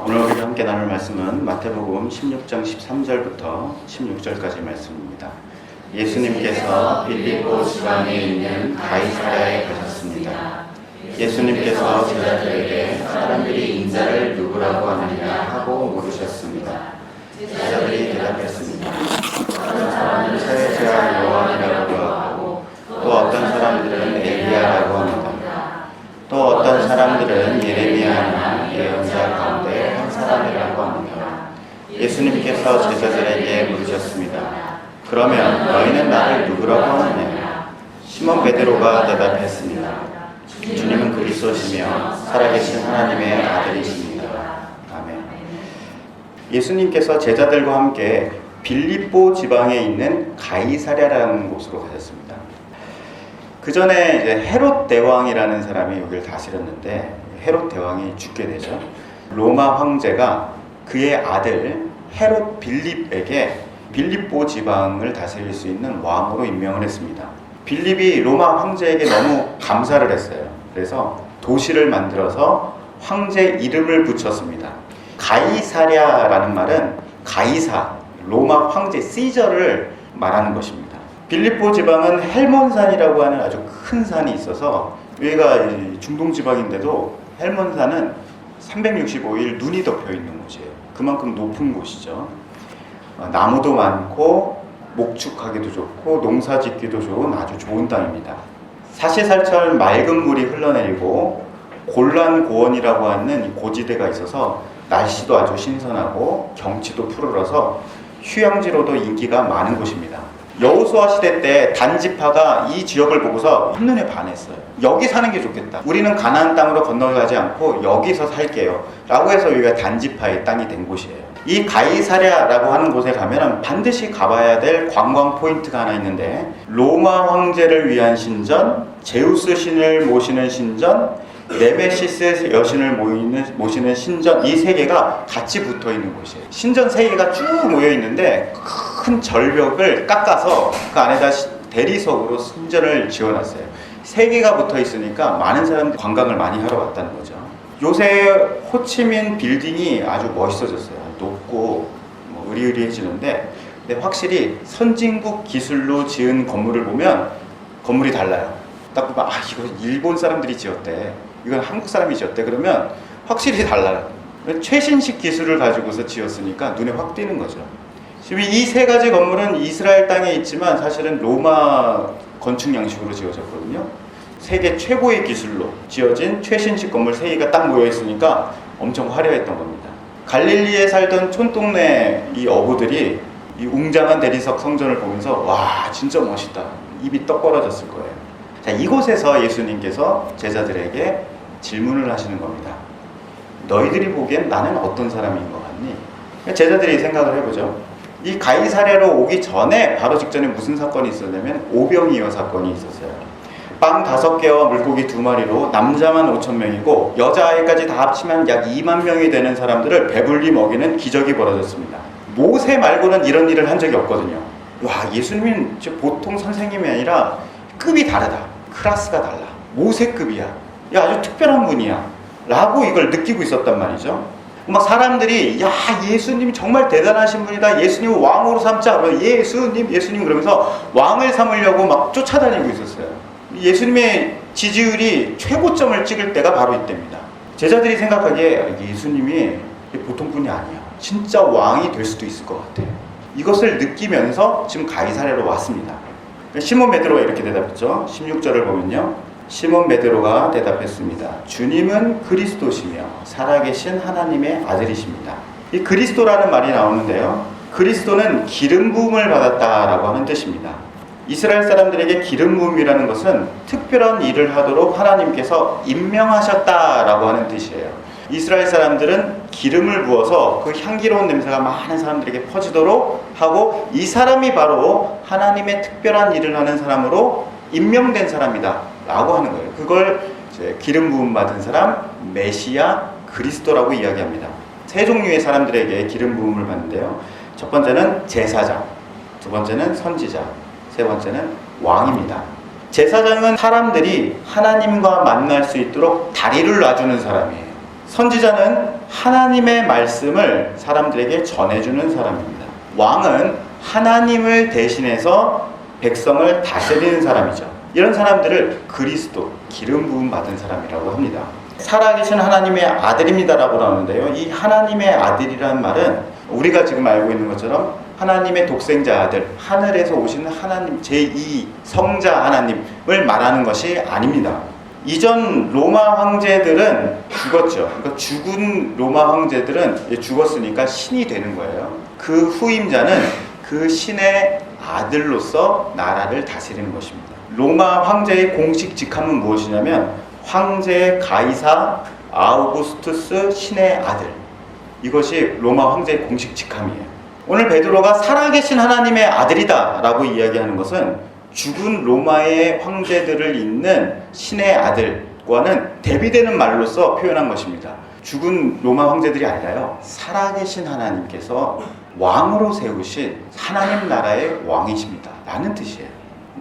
오늘 우리가 함께 나눌 말씀은 마태복음 16장 13절부터 16절까지 말씀입니다. 예수님께서 빌립보 지방에 있는 가이사랴에 가셨습니다. 예수님께서 제자들에게 사람들이 인자를 누구라고 하느냐 하고 물으셨습니다. 제자들이 대답했습니다. 어떤 사람은 세례자 요한이라고 하고 또 어떤 사람들은 엘리야라고 합니다. 또 어떤 사람들은 예레미야나 예언자 가운데 한 사람이라고 합니다. 예수님께서 제자들에게 물으셨습니다. 그러면 너희는 나를 누구라고 하느냐? 시몬 베드로가 대답했습니다. 주님은 그리스도시며 살아계신 하나님의 아들이십니다. 아멘. 예수님께서 제자들과 함께 빌립보 지방에 있는 가이사랴라는 곳으로 가셨습니다. 그 전에 이제 헤롯 대왕이라는 사람이 여기를 다스렸는데 헤롯 대왕이 죽게 되죠. 로마 황제가 그의 아들 헤롯 빌립에게 빌립보 지방을 다스릴 수 있는 왕으로 임명을 했습니다. 빌립이 로마 황제에게 너무 감사를 했어요. 그래서 도시를 만들어서 황제 이름을 붙였습니다. 가이사랴라는 말은 가이사, 로마 황제 시저를 말하는 것입니다. 빌립보 지방은 헬몬산이라고 하는 아주 큰 산이 있어서 여기가 중동 지방인데도 헬몬산은 365일 눈이 덮여 있는 곳이에요. 그만큼 높은 곳이죠. 나무도 많고 목축하기도 좋고 농사 짓기도 좋은 아주 좋은 땅입니다. 사시사철 맑은 물이 흘러내리고 골란고원이라고 하는 고지대가 있어서 날씨도 아주 신선하고 경치도 푸르러서 휴양지로도 인기가 많은 곳입니다. 여호수아 시대 때 단지파가 이 지역을 보고서 한눈에 반했어요. 여기 사는 게 좋겠다. 우리는 가나안 땅으로 건너가지 않고 여기서 살게요. 라고 해서 여기가 단지파의 땅이 된 곳이에요. 이 가이사랴라고 하는 곳에 가면 반드시 가봐야 될 관광 포인트가 하나 있는데 로마 황제를 위한 신전, 제우스 신을 모시는 신전, 네메시스 여신을 모시는 신전, 이 세 개가 같이 붙어 있는 곳이에요. 신전 세 개가 쭉 모여 있는데 큰 절벽을 깎아서 그 안에다 대리석으로 신전을 지어놨어요. 세 개가 붙어 있으니까 많은 사람들이 관광을 많이 하러 왔다는 거죠. 요새 호치민 빌딩이 아주 멋있어졌어요. 높고 으리으리해지는데 근데 확실히 선진국 기술로 지은 건물을 보면 건물이 달라요. 딱 보면 이거 일본 사람들이 지었대, 이건 한국 사람이 지었대, 그러면 확실히 달라요. 최신식 기술을 가지고서 지었으니까 눈에 확 띄는 거죠. 지금 이 세 가지 건물은 이스라엘 땅에 있지만 사실은 로마 건축 양식으로 지어졌거든요. 세계 최고의 기술로 지어진 최신식 건물 세 개가 딱 모여 있으니까 엄청 화려했던 겁니다. 갈릴리에 살던 촌동네 이 어부들이 이 웅장한 대리석 성전을 보면서 와, 진짜 멋있다, 입이 떡 벌어졌을 거예요. 자, 이곳에서 예수님께서 제자들에게 질문을 하시는 겁니다. 너희들이 보기엔 나는 어떤 사람인 것 같니? 제자들이 생각을 해보죠. 이 가이사랴로 오기 전에 바로 직전에 무슨 사건이 있었냐면 오병이어 사건이 있었어요. 빵 5개와 물고기 2마리로 남자만 5,000명이고 여자아이까지 다 합치면 약 2만 명이 되는 사람들을 배불리 먹이는 기적이 벌어졌습니다. 모세 말고는 이런 일을 한 적이 없거든요. 와, 예수님은 보통 선생님이 아니라 급이 다르다. 클래스가 달라. 모세급이야. 야, 아주 특별한 분이야. 라고 이걸 느끼고 있었단 말이죠. 막 사람들이 야, 예수님 정말 대단하신 분이다. 예수님을 왕으로 삼자. 예수님 그러면서 왕을 삼으려고 막 쫓아다니고 있었어요. 예수님의 지지율이 최고점을 찍을 때가 바로 이때입니다. 제자들이 생각하기에 예수님이 보통 분이 아니야. 진짜 왕이 될 수도 있을 것 같아. 이것을 느끼면서 지금 가이사랴로 왔습니다. 시몬 베드로가 이렇게 대답했죠. 16절을 보면요. 시몬 베드로가 대답했습니다. 주님은 그리스도시며 살아계신 하나님의 아들이십니다. 이 그리스도라는 말이 나오는데요. 그리스도는 기름 부음을 받았다라고 하는 뜻입니다. 이스라엘 사람들에게 기름 부음이라는 것은 특별한 일을 하도록 하나님께서 임명하셨다라고 하는 뜻이에요. 이스라엘 사람들은 기름을 부어서 그 향기로운 냄새가 많은 사람들에게 퍼지도록 하고 이 사람이 바로 하나님의 특별한 일을 하는 사람으로 임명된 사람이다 라고 하는 거예요. 그걸 이제 기름 부음 받은 사람, 메시아, 그리스도라고 이야기합니다. 세 종류의 사람들에게 기름 부음을 받는데요. 첫 번째는 제사장, 두 번째는 선지자, 세 번째는 왕입니다. 제사장은 사람들이 하나님과 만날 수 있도록 다리를 놔주는 사람이에요. 선지자는 하나님의 말씀을 사람들에게 전해주는 사람입니다. 왕은 하나님을 대신해서 백성을 다스리는 사람이죠. 이런 사람들을 그리스도, 기름 부음 받은 사람이라고 합니다. 살아계신 하나님의 아들입니다라고 나오는데요. 이 하나님의 아들이라는 말은 우리가 지금 알고 있는 것처럼 하나님의 독생자 아들, 하늘에서 오시는 하나님 제2 성자 하나님을 말하는 것이 아닙니다. 이전 로마 황제들은 죽었죠. 그러니까 죽은 로마 황제들은 죽었으니까 신이 되는 거예요. 그 후임자는 그 신의 아들로서 나라를 다스리는 것입니다. 로마 황제의 공식 직함은 무엇이냐면 황제 가이사 아우구스투스 신의 아들. 이것이 로마 황제의 공식 직함이에요. 오늘 베드로가 살아계신 하나님의 아들이다 라고 이야기하는 것은 죽은 로마의 황제들을 잇는 신의 아들과는 대비되는 말로서 표현한 것입니다. 죽은 로마 황제들이 아니라요, 살아계신 하나님께서 왕으로 세우신 하나님 나라의 왕이십니다 라는 뜻이에요.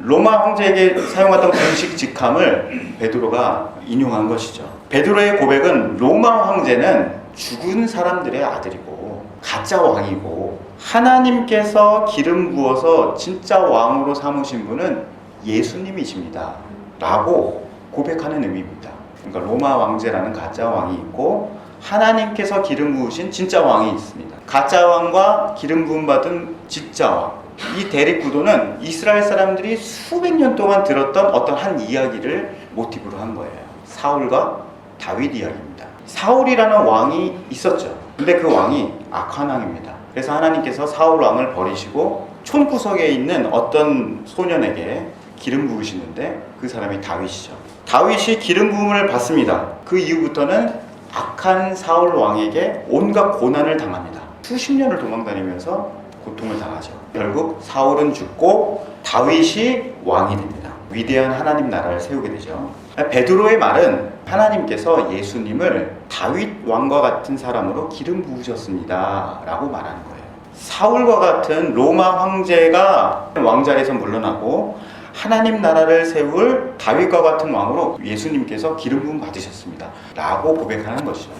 로마 황제에게 사용했던 공식 직함을 베드로가 인용한 것이죠. 베드로의 고백은 로마 황제는 죽은 사람들의 아들이고 가짜 왕이고 하나님께서 기름 부어서 진짜 왕으로 삼으신 분은 예수님이십니다 라고 고백하는 의미입니다. 그러니까 로마 황제라는 가짜 왕이 있고 하나님께서 기름 부으신 진짜 왕이 있습니다. 가짜 왕과 기름 부음 받은 진짜 왕, 이 대립 구도는 이스라엘 사람들이 수백 년 동안 들었던 어떤 한 이야기를 모티브로 한 거예요. 사울과 다윗 이야기입니다. 사울이라는 왕이 있었죠. 근데 그 왕이 악한 왕입니다. 그래서 하나님께서 사울 왕을 버리시고 촌구석에 있는 어떤 소년에게 기름 부으시는데 그 사람이 다윗이죠. 다윗이 기름 부음을 받습니다. 그 이후부터는 악한 사울 왕에게 온갖 고난을 당합니다. 수십 년을 도망다니면서 고통을 당하죠. 결국 사울은 죽고 다윗이 왕이 됩니다. 위대한 하나님 나라를 세우게 되죠. 베드로의 말은 하나님께서 예수님을 다윗 왕과 같은 사람으로 기름 부으셨습니다 라고 말하는 거예요. 사울과 같은 로마 황제가 왕자리에서 물러나고 하나님 나라를 세울 다윗과 같은 왕으로 예수님께서 기름 부음 받으셨습니다 라고 고백하는 것이죠.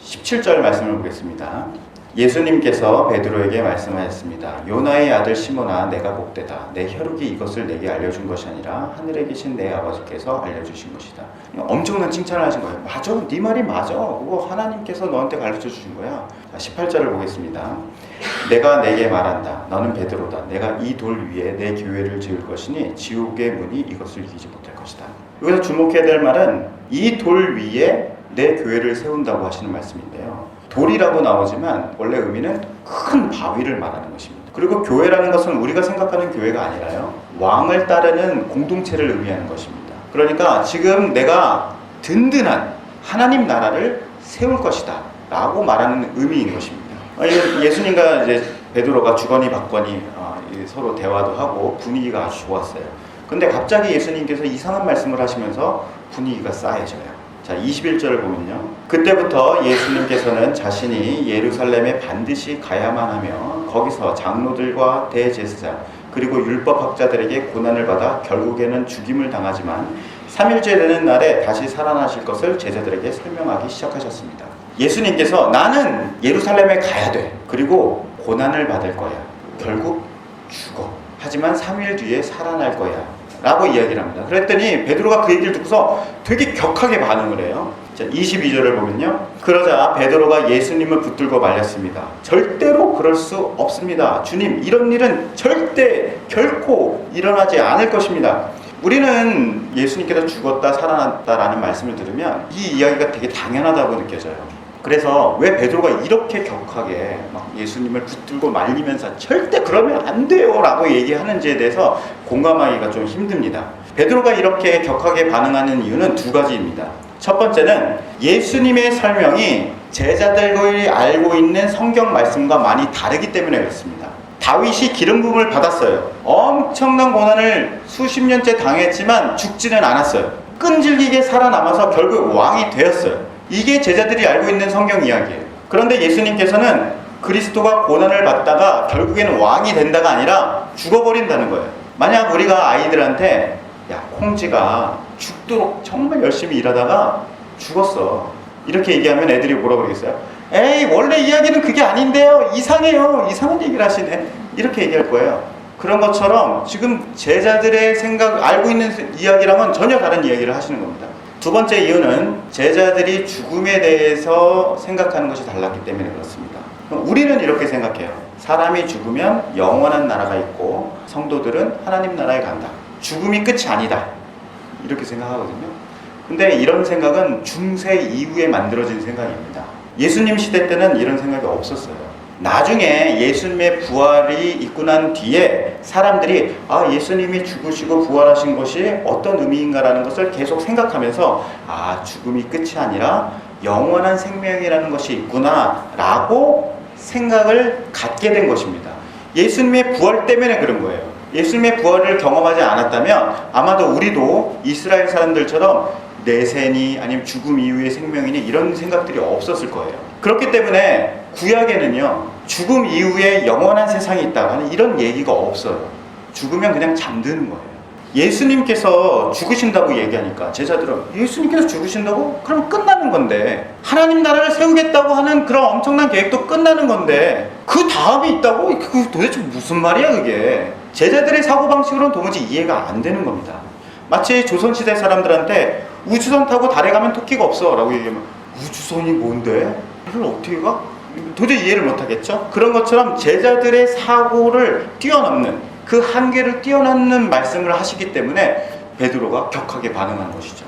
17절 말씀을 보겠습니다. 예수님께서 베드로에게 말씀하셨습니다. 요나의 아들 시몬아, 내가 복되다. 내 혈육이 이것을 내게 알려준 것이 아니라 하늘에 계신 내 아버지께서 알려주신 것이다. 엄청난 칭찬을 하신 거예요. 맞아, 네 말이 맞아. 그거 하나님께서 너한테 가르쳐 주신 거야. 18절을 보겠습니다. 내가 내게 말한다. 너는 베드로다. 내가 이 돌 위에 내 교회를 지을 것이니 지옥의 문이 이것을 이기지 못할 것이다. 여기서 주목해야 될 말은 이 돌 위에 내 교회를 세운다고 하시는 말씀인데요. 돌이라고 나오지만 원래 의미는 큰 바위를 말하는 것입니다. 그리고 교회라는 것은 우리가 생각하는 교회가 아니라요, 왕을 따르는 공동체를 의미하는 것입니다. 그러니까 지금 내가 든든한 하나님 나라를 세울 것이다 라고 말하는 의미인 것입니다. 예수님과 이제 베드로가 주거니 받거니 서로 대화도 하고 분위기가 아주 좋았어요. 근데 갑자기 예수님께서 이상한 말씀을 하시면서 분위기가 싸해져요. 자, 21절을 보면요. 그때부터 예수님께서는 자신이 예루살렘에 반드시 가야만 하며 거기서 장로들과 대제사장 그리고 율법학자들에게 고난을 받아 결국에는 죽임을 당하지만 3일째 되는 날에 다시 살아나실 것을 제자들에게 설명하기 시작하셨습니다. 예수님께서 나는 예루살렘에 가야 돼. 그리고 고난을 받을 거야. 결국 죽어. 하지만 3일 뒤에 살아날 거야. 라고 이야기를 합니다. 그랬더니 베드로가 그 얘기를 듣고서 되게 격하게 반응을 해요. 자, 22절을 보면요. 그러자 베드로가 예수님을 붙들고 말렸습니다. 절대로 그럴 수 없습니다. 주님, 이런 일은 절대 결코 일어나지 않을 것입니다. 우리는 예수님께서 죽었다 살아났다라는 말씀을 들으면 이 이야기가 되게 당연하다고 느껴져요. 그래서 왜 베드로가 이렇게 격하게 막 예수님을 붙들고 말리면서 절대 그러면 안 돼요 라고 얘기하는지에 대해서 공감하기가 좀 힘듭니다. 베드로가 이렇게 격하게 반응하는 이유는 두 가지입니다. 첫 번째는 예수님의 설명이 제자들이 알고 있는 성경 말씀과 많이 다르기 때문에 그렇습니다. 다윗이 기름 부음을 받았어요. 엄청난 고난을 수십 년째 당했지만 죽지는 않았어요. 끈질기게 살아남아서 결국 왕이 되었어요. 이게 제자들이 알고 있는 성경 이야기예요. 그런데 예수님께서는 그리스도가 고난을 받다가 결국에는 왕이 된다가 아니라 죽어버린다는 거예요. 만약 우리가 아이들한테 야, 콩지가 죽도록 정말 열심히 일하다가 죽었어, 이렇게 얘기하면 애들이 뭐라 그러겠어요? 에이, 원래 이야기는 그게 아닌데요. 이상해요. 이상한 얘기를 하시네. 이렇게 얘기할 거예요. 그런 것처럼 지금 제자들의 생각, 알고 있는 이야기랑은 전혀 다른 이야기를 하시는 겁니다. 두 번째 이유는 제자들이 죽음에 대해서 생각하는 것이 달랐기 때문에 그렇습니다. 우리는 이렇게 생각해요. 사람이 죽으면 영원한 나라가 있고 성도들은 하나님 나라에 간다. 죽음이 끝이 아니다. 이렇게 생각하거든요. 근데 이런 생각은 중세 이후에 만들어진 생각입니다. 예수님 시대 때는 이런 생각이 없었어요. 나중에 예수님의 부활이 있고 난 뒤에 사람들이 예수님이 죽으시고 부활하신 것이 어떤 의미인가라는 것을 계속 생각하면서 죽음이 끝이 아니라 영원한 생명이라는 것이 있구나 라고 생각을 갖게 된 것입니다. 예수님의 부활 때문에 그런 거예요. 예수님의 부활을 경험하지 않았다면 아마도 우리도 이스라엘 사람들처럼 내세니 아니면 죽음 이후의 생명이니 이런 생각들이 없었을 거예요. 그렇기 때문에 구약에는요, 죽음 이후에 영원한 세상이 있다 하는 이런 얘기가 없어요. 죽으면 그냥 잠드는 거예요. 예수님께서 죽으신다고 얘기하니까 제자들은 예수님께서 죽으신다고? 그럼 끝나는 건데, 하나님 나라를 세우겠다고 하는 그런 엄청난 계획도 끝나는 건데 그 다음이 있다고? 그 도대체 무슨 말이야 그게. 제자들의 사고방식으로는 도무지 이해가 안 되는 겁니다. 마치 조선시대 사람들한테 우주선 타고 달에 가면 토끼가 없어 라고 얘기하면 우주선이 뭔데? 그걸 어떻게 가? 도저히 이해를 못하겠죠? 그런 것처럼 제자들의 사고를 뛰어넘는, 그 한계를 뛰어넘는 말씀을 하시기 때문에 베드로가 격하게 반응한 것이죠.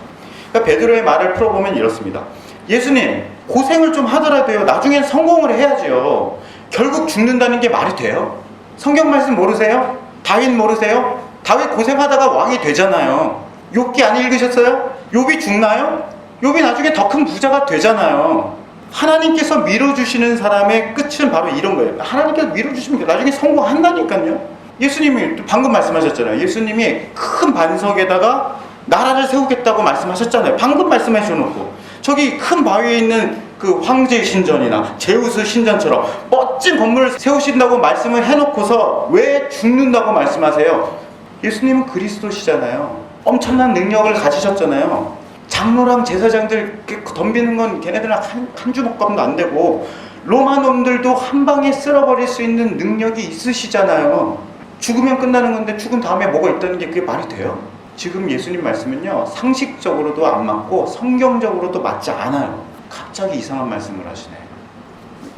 그러니까 베드로의 말을 풀어보면 이렇습니다. 예수님, 고생을 좀 하더라도요, 나중엔 성공을 해야죠. 결국 죽는다는 게 말이 돼요? 성경 말씀 모르세요? 다윗 모르세요? 다윗 고생하다가 왕이 되잖아요. 욥기 안 읽으셨어요? 욥이 죽나요? 욥이 나중에 더 큰 부자가 되잖아요. 하나님께서 밀어주시는 사람의 끝은 바로 이런 거예요. 하나님께서 밀어주시면 나중에 성공한다니까요. 예수님이 방금 말씀하셨잖아요. 예수님이 큰 반석에다가 나라를 세우겠다고 말씀하셨잖아요. 방금 말씀해 주셔놓고 저기 큰 바위에 있는 그 황제의 신전이나 제우스 신전처럼 멋진 건물을 세우신다고 말씀을 해놓고서 왜 죽는다고 말씀하세요? 예수님은 그리스도시잖아요. 엄청난 능력을 가지셨잖아요. 장로랑 제사장들 덤비는 건 걔네들은 한 주먹밥도 안 되고 로마 놈들도 한 방에 쓸어버릴 수 있는 능력이 있으시잖아요. 죽으면 끝나는 건데 죽은 다음에 뭐가 있다는 게 그게 말이 돼요? 지금 예수님 말씀은요, 상식적으로도 안 맞고 성경적으로도 맞지 않아요. 갑자기 이상한 말씀을 하시네.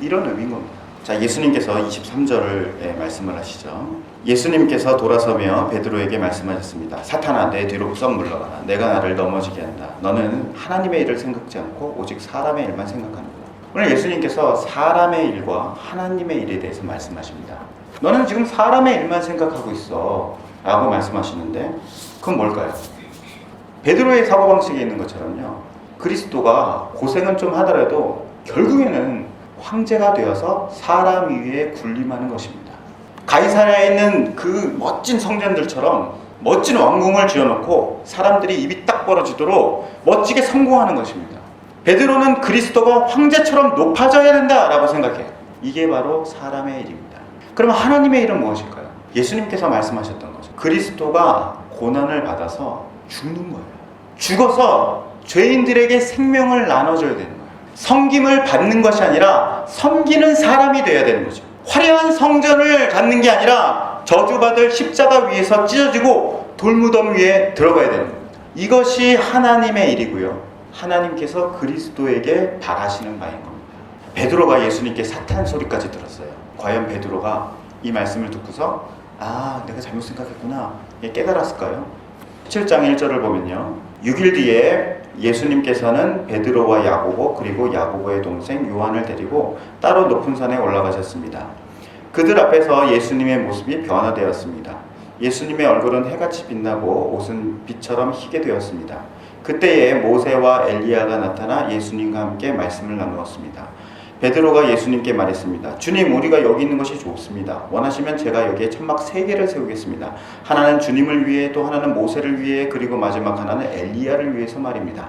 이런 의미인 겁니다. 자, 예수님께서 23절을 말씀을 하시죠. 예수님께서 돌아서며 베드로에게 말씀하셨습니다. 사탄아, 내 뒤로 썩 물러가라. 내가 나를 넘어지게 한다. 너는 하나님의 일을 생각지 않고 오직 사람의 일만 생각하는구나. 오늘 예수님께서 사람의 일과 하나님의 일에 대해서 말씀하십니다. 너는 지금 사람의 일만 생각하고 있어 라고 말씀하시는데 그건 뭘까요? 베드로의 사고방식에 있는 것처럼요, 그리스도가 고생은 좀 하더라도 결국에는 황제가 되어서 사람 위에 군림하는 것입니다. 가이사랴에 있는 그 멋진 성전들처럼 멋진 왕궁을 지어놓고 사람들이 입이 딱 벌어지도록 멋지게 성공하는 것입니다. 베드로는 그리스도가 황제처럼 높아져야 된다라고 생각해요. 이게 바로 사람의 일입니다. 그러면 하나님의 일은 무엇일까요? 예수님께서 말씀하셨던 거죠. 그리스도가 고난을 받아서 죽는 거예요. 죽어서 죄인들에게 생명을 나눠줘야 되는 거예요. 섬김을 받는 것이 아니라 섬기는 사람이 되어야 되는 거죠. 화려한 성전을 갖는 게 아니라 저주받을 십자가 위에서 찢어지고 돌무덤 위에 들어가야 되는 겁니다. 이것이 하나님의 일이고요, 하나님께서 그리스도에게 바라시는 바인 겁니다. 베드로가 예수님께 사탄 소리까지 들었어요. 과연 베드로가 이 말씀을 듣고서 내가 잘못 생각했구나 깨달았을까요? 7장 1절을 보면요, 6일 뒤에 예수님께서는 베드로와 야고보 그리고 야고보의 동생 요한을 데리고 따로 높은 산에 올라가셨습니다. 그들 앞에서 예수님의 모습이 변화되었습니다. 예수님의 얼굴은 해같이 빛나고 옷은 빛처럼 희게 되었습니다. 그때에 모세와 엘리야가 나타나 예수님과 함께 말씀을 나누었습니다. 베드로가 예수님께 말했습니다. 주님, 우리가 여기 있는 것이 좋습니다. 원하시면 제가 여기에 천막 3개를 세우겠습니다. 하나는 주님을 위해, 또 하나는 모세를 위해, 그리고 마지막 하나는 엘리야를 위해서 말입니다.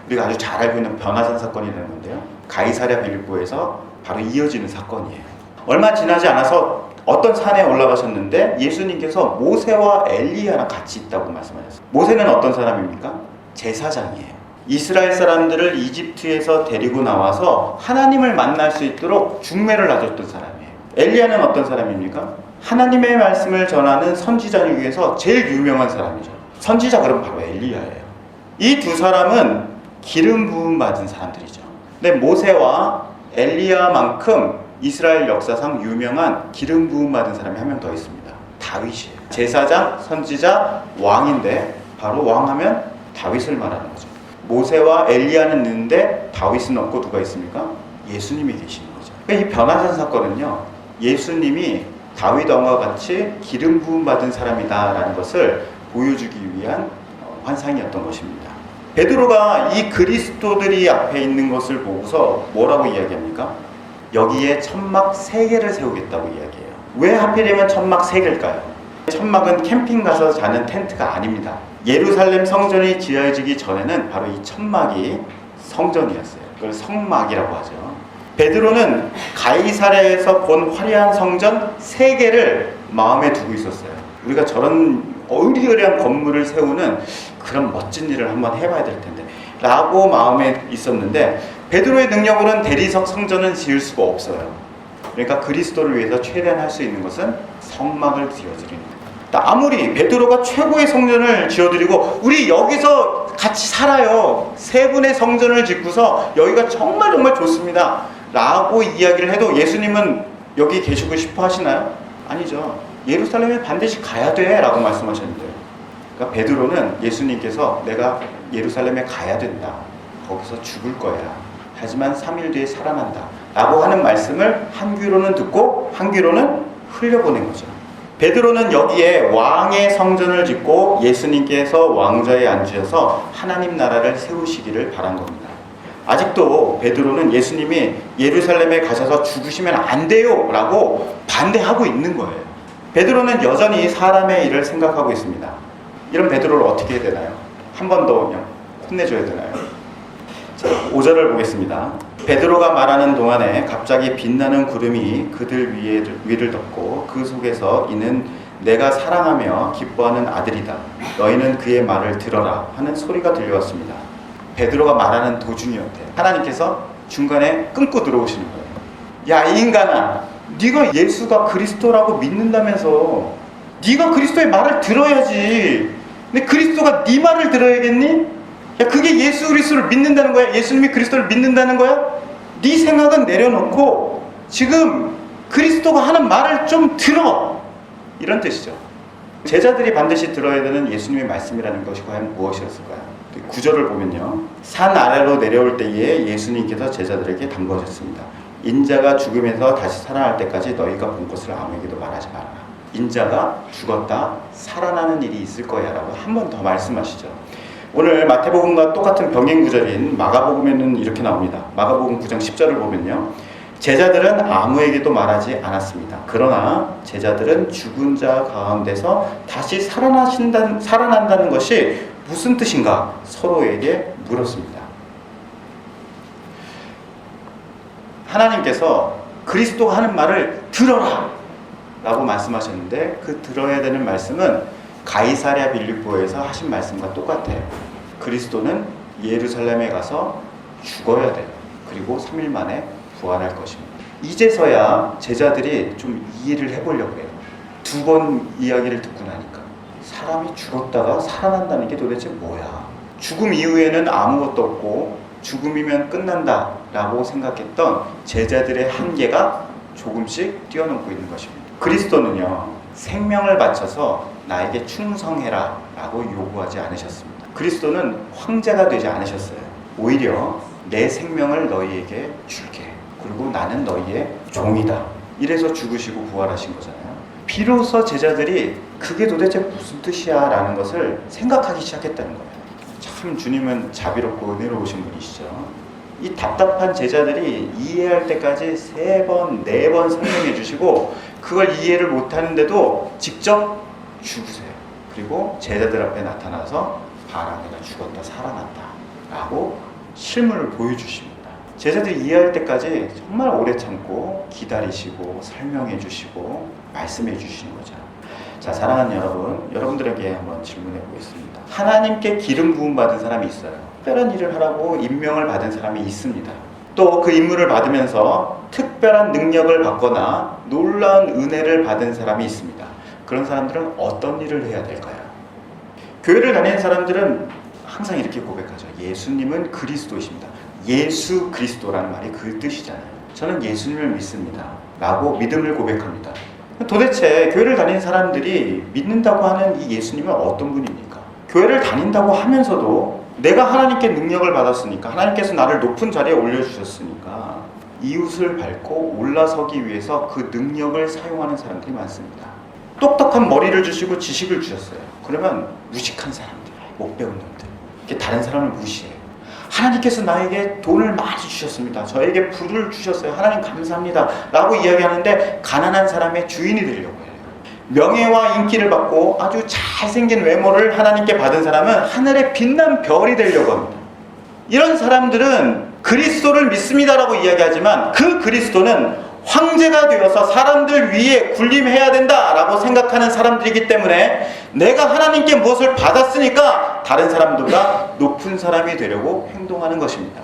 우리가 아주 잘 알고 있는 변화산 사건이라는 건데요, 가이사랴 빌립보에서 바로 이어지는 사건이에요. 얼마 지나지 않아서 어떤 산에 올라가셨는데 예수님께서 모세와 엘리야랑 같이 있다고 말씀하셨어요. 모세는 어떤 사람입니까? 제사장이에요. 이스라엘 사람들을 이집트에서 데리고 나와서 하나님을 만날 수 있도록 중매를 놔줬던 사람이에요. 엘리야는 어떤 사람입니까? 하나님의 말씀을 전하는 선지자 중에서 제일 유명한 사람이죠. 선지자 그럼 바로 엘리야예요. 이 두 사람은 기름 부음 받은 사람들이죠. 근데 모세와 엘리야만큼 이스라엘 역사상 유명한 기름 부음 받은 사람이 한 명 더 있습니다. 다윗이에요. 제사장, 선지자, 왕인데 바로 왕하면 다윗을 말하는 거죠. 모세와 엘리야는 있는데 다윗은 없고 누가 있습니까? 예수님이 계시는 거죠. 이 변화산 사건은요, 예수님이 다윗 왕과 같이 기름 부음 받은 사람이다라는 것을 보여주기 위한 환상이었던 것입니다. 베드로가 이 그리스도들이 앞에 있는 것을 보고서 뭐라고 이야기합니까? 여기에 천막 3개를 세우겠다고 이야기해요. 왜 하필이면 천막 3개일까요? 천막은 캠핑 가서 자는 텐트가 아닙니다. 예루살렘 성전이 지어지기 전에는 바로 이 천막이 성전이었어요. 그걸 성막이라고 하죠. 베드로는 가이사랴에서 본 화려한 성전 3개를 마음에 두고 있었어요. 우리가 저런 어리어리한 건물을 세우는 그런 멋진 일을 한번 해봐야 될 텐데 라고 마음에 있었는데, 베드로의 능력으로는 대리석 성전은 지을 수가 없어요. 그러니까 그리스도를 위해서 최대한 할 수 있는 것은 성막을 지어드리는 거예요. 아무리 베드로가 최고의 성전을 지어드리고 우리 여기서 같이 살아요, 3분의 성전을 짓고서 여기가 정말 정말 좋습니다 라고 이야기를 해도 예수님은 여기 계시고 싶어 하시나요? 아니죠. 예루살렘에 반드시 가야 돼 라고 말씀하셨는데요. 그러니까 베드로는 예수님께서 내가 예루살렘에 가야 된다, 거기서 죽을 거야, 하지만 3일 뒤에 살아난다 라고 하는 말씀을 한 귀로는 듣고 한 귀로는 흘려보낸 거죠. 베드로는 여기에 왕의 성전을 짓고 예수님께서 왕좌에 앉으셔서 하나님 나라를 세우시기를 바란 겁니다. 아직도 베드로는 예수님이 예루살렘에 가셔서 죽으시면 안 돼요 라고 반대하고 있는 거예요. 베드로는 여전히 사람의 일을 생각하고 있습니다. 이런 베드로를 어떻게 해야 되나요? 한 번 더 그냥 혼내줘야 되나요? 자, 5절을 보겠습니다. 베드로가 말하는 동안에 갑자기 빛나는 구름이 그들 위를 덮고 그 속에서 이는 내가 사랑하며 기뻐하는 아들이다, 너희는 그의 말을 들어라 하는 소리가 들려왔습니다. 베드로가 말하는 도중이었대요. 하나님께서 중간에 끊고 들어오시는 거예요. 야, 이 인간아, 네가 예수가 그리스도라고 믿는다면서 네가 그리스도의 말을 들어야지. 근데 그리스도가 네 말을 들어야겠니? 야, 그게 예수 그리스도를 믿는다는 거야? 예수님이 그리스도를 믿는다는 거야? 네 생각은 내려놓고 지금 그리스도가 하는 말을 좀 들어, 이런 뜻이죠. 제자들이 반드시 들어야 되는 예수님의 말씀이라는 것이 과연 무엇이었을까요? 9절을 보면요, 산 아래로 내려올 때에 예수님께서 제자들에게 당부하셨습니다. 인자가 죽음에서 다시 살아날 때까지 너희가 본 것을 아무에게도 말하지 말아라. 인자가 죽었다 살아나는 일이 있을 거야 라고 한 번 더 말씀하시죠. 오늘 마태복음과 똑같은 병행 구절인 마가복음에는 이렇게 나옵니다. 마가복음 9장 10절을 보면요, 제자들은 아무에게도 말하지 않았습니다. 그러나 제자들은 죽은 자 가운데서 다시 살아난다는 것이 무슨 뜻인가 서로에게 물었습니다. 하나님께서 그리스도가 하는 말을 들어라 라고 말씀하셨는데, 그 들어야 되는 말씀은 가이사랴 빌립보에서 하신 말씀과 똑같아요. 그리스도는 예루살렘에 가서 죽어야 돼요. 그리고 3일 만에 부활할 것입니다. 이제서야 제자들이 좀 이해를 해보려고 해요. 2번 이야기를 듣고 나니까 사람이 죽었다가 살아난다는 게 도대체 뭐야? 죽음 이후에는 아무것도 없고 죽음이면 끝난다 라고 생각했던 제자들의 한계가 조금씩 뛰어넘고 있는 것입니다. 그리스도는요, 생명을 바쳐서 나에게 충성해라 라고 요구하지 않으셨습니다. 그리스도는 황제가 되지 않으셨어요. 오히려 내 생명을 너희에게 줄게, 그리고 나는 너희의 종이다, 이래서 죽으시고 부활하신 거잖아요. 비로소 제자들이 그게 도대체 무슨 뜻이야 라는 것을 생각하기 시작했다는 거예요. 참 주님은 자비롭고 은혜로우신 분이시죠. 이 답답한 제자들이 이해할 때까지 3번, 4번 설명해 주시고 그걸 이해를 못하는데도 직접 죽으세요. 그리고 제자들 앞에 나타나서 봐라, 내가 죽었다 살아났다 라고 실물을 보여주십니다. 제자들이 이해할 때까지 정말 오래 참고 기다리시고 설명해 주시고 말씀해 주시는 거죠. 자, 사랑하는 여러분, 여러분들에게 한번 질문해 보겠습니다. 하나님께 기름 부음 받은 사람이 있어요. 특별한 일을 하라고 임명을 받은 사람이 있습니다. 또 그 임무를 받으면서 특별한 능력을 받거나 놀라운 은혜를 받은 사람이 있습니다. 그런 사람들은 어떤 일을 해야 될까요? 교회를 다니는 사람들은 항상 이렇게 고백하죠. 예수님은 그리스도이십니다. 예수 그리스도라는 말이 그 뜻이잖아요. 저는 예수님을 믿습니다 라고 믿음을 고백합니다. 도대체 교회를 다니는 사람들이 믿는다고 하는 이 예수님은 어떤 분입니까? 교회를 다닌다고 하면서도 내가 하나님께 능력을 받았으니까, 하나님께서 나를 높은 자리에 올려주셨으니까 이웃을 밟고 올라서기 위해서 그 능력을 사용하는 사람들이 많습니다. 똑똑한 머리를 주시고 지식을 주셨어요. 그러면 무식한 사람들, 못 배운 놈들, 이렇게 다른 사람을 무시해요. 하나님께서 나에게 돈을 많이 주셨습니다. 저에게 부를 주셨어요. 하나님 감사합니다 라고 이야기하는데 가난한 사람의 주인이 되려고 해요. 명예와 인기를 받고 아주 잘생긴 외모를 하나님께 받은 사람은 하늘에 빛난 별이 되려고 합니다. 이런 사람들은 그리스도를 믿습니다라고 이야기하지만 그 그리스도는 황제가 되어서 사람들 위에 군림해야 된다라고 생각하는 사람들이기 때문에 내가 하나님께 무엇을 받았으니까 다른 사람들보다 높은 사람이 되려고 행동하는 것입니다.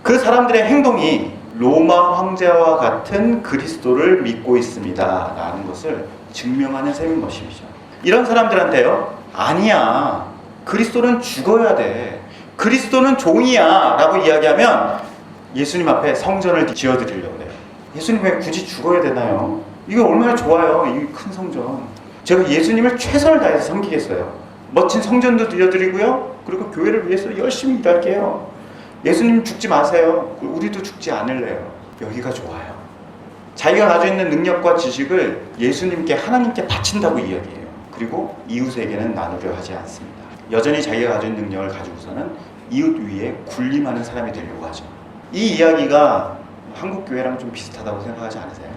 그 사람들의 행동이 로마 황제와 같은 그리스도를 믿고 있습니다 라는 것을 증명하는 셈인 것이죠. 이런 사람들한테요, 아니야, 그리스도는 죽어야 돼, 그리스도는 종이야 라고 이야기하면 예수님 앞에 성전을 지어드리려고 해요. 예수님 왜 굳이 죽어야 되나요? 이거 얼마나 좋아요, 이 큰 성전. 제가 예수님을 최선을 다해서 섬기겠어요. 멋진 성전도 드려드리고요, 그리고 교회를 위해서 열심히 일할게요. 예수님 죽지 마세요. 우리도 죽지 않을래요. 여기가 좋아요. 자기가 가지고 있는 능력과 지식을 예수님께, 하나님께 바친다고 이야기해요. 그리고 이웃에게는 나누려 하지 않습니다. 여전히 자기가 가지고 있는 능력을 가지고서는 이웃 위에 군림하는 사람이 되려고 하죠. 이 이야기가 한국 교회랑 좀 비슷하다고 생각하지 않으세요?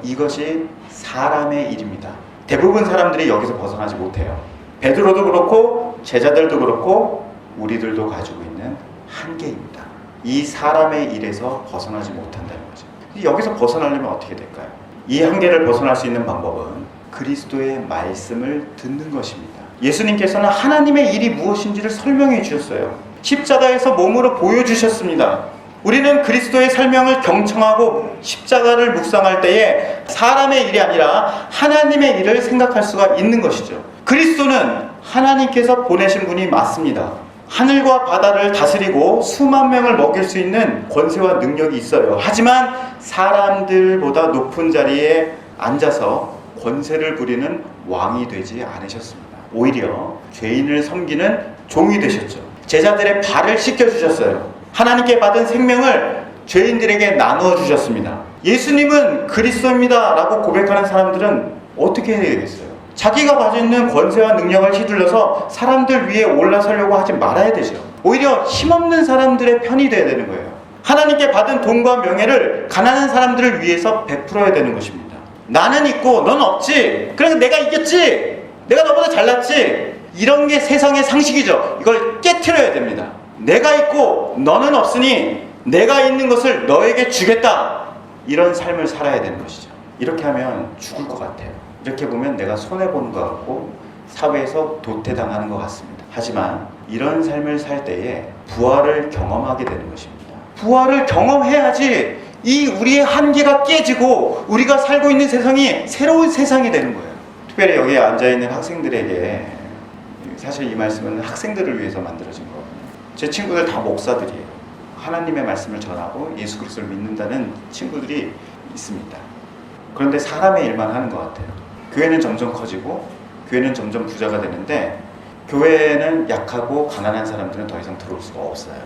이것이 사람의 일입니다. 대부분 사람들이 여기서 벗어나지 못해요. 베드로도 그렇고 제자들도 그렇고 우리들도 가지고 있는 한계입니다. 이 사람의 일에서 벗어나지 못한다는 거죠. 여기서 벗어나려면 어떻게 될까요? 이 한계를 벗어날 수 있는 방법은 그리스도의 말씀을 듣는 것입니다. 예수님께서는 하나님의 일이 무엇인지를 설명해 주셨어요. 십자가에서 몸으로 보여주셨습니다. 우리는 그리스도의 설명을 경청하고 십자가를 묵상할 때에 사람의 일이 아니라 하나님의 일을 생각할 수가 있는 것이죠. 그리스도는 하나님께서 보내신 분이 맞습니다. 하늘과 바다를 다스리고 수만 명을 먹일 수 있는 권세와 능력이 있어요. 하지만 사람들보다 높은 자리에 앉아서 권세를 부리는 왕이 되지 않으셨습니다. 오히려 죄인을 섬기는 종이 되셨죠. 제자들의 발을 씻겨주셨어요. 하나님께 받은 생명을 죄인들에게 나누어 주셨습니다. 예수님은 그리스도입니다 라고 고백하는 사람들은 어떻게 해야 되겠어요? 자기가 가지고 있는 권세와 능력을 휘둘러서 사람들 위에 올라서려고 하지 말아야 되죠. 오히려 힘없는 사람들의 편이 돼야 되는 거예요. 하나님께 받은 돈과 명예를 가난한 사람들을 위해서 베풀어야 되는 것입니다. 나는 있고 넌 없지, 그래서 내가 이겼지, 내가 너보다 잘났지, 이런 게 세상의 상식이죠. 이걸 깨트려야 됩니다. 내가 있고 너는 없으니 내가 있는 것을 너에게 주겠다, 이런 삶을 살아야 되는 것이죠. 이렇게 하면 죽을 것 같아요. 이렇게 보면 내가 손해보는 것 같고 사회에서 도태당하는 것 같습니다. 하지만 이런 삶을 살 때에 부활을 경험하게 되는 것입니다. 부활을 경험해야지 이 우리의 한계가 깨지고 우리가 살고 있는 세상이 새로운 세상이 되는 거예요. 특별히 여기 앉아있는 학생들에게, 사실 이 말씀은 학생들을 위해서 만들어진 거거든요. 제 친구들 다 목사들이에요. 하나님의 말씀을 전하고 예수 그리스도를 믿는다는 친구들이 있습니다. 그런데 사람의 일만 하는 것 같아요. 교회는 점점 커지고 교회는 점점 부자가 되는데 교회는 약하고 가난한 사람들은 더 이상 들어올 수가 없어요.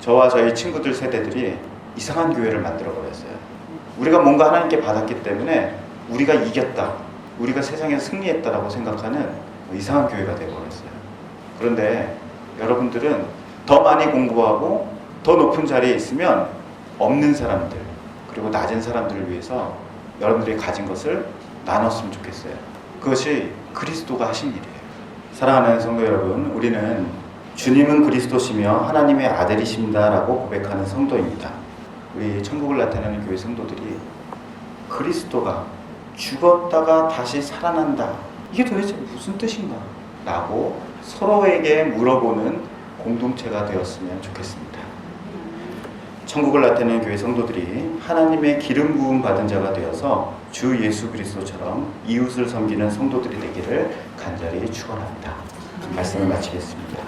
저와 저희 친구들 세대들이 이상한 교회를 만들어버렸어요. 우리가 뭔가 하나님께 받았기 때문에 우리가 이겼다, 우리가 세상에서 승리했다라고 생각하는 이상한 교회가 되어버렸어요. 그런데 여러분들은 더 많이 공부하고 더 높은 자리에 있으면 없는 사람들, 그리고 낮은 사람들을 위해서 여러분들이 가진 것을 나눴으면 좋겠어요. 그것이 그리스도가 하신 일이에요. 사랑하는 성도 여러분, 우리는 주님은 그리스도시며 하나님의 아들이십니다 라고 고백하는 성도입니다. 우리 천국을 나타내는 교회 성도들이 그리스도가 죽었다가 다시 살아난다, 이게 도대체 무슨 뜻인가? 라고 서로에게 물어보는 공동체가 되었으면 좋겠습니다. 천국을 나타내는 교회 성도들이 하나님의 기름 부음 받은 자가 되어서 주 예수 그리스도처럼 이웃을 섬기는 성도들이 되기를 간절히 축원합니다. 말씀을 마치겠습니다.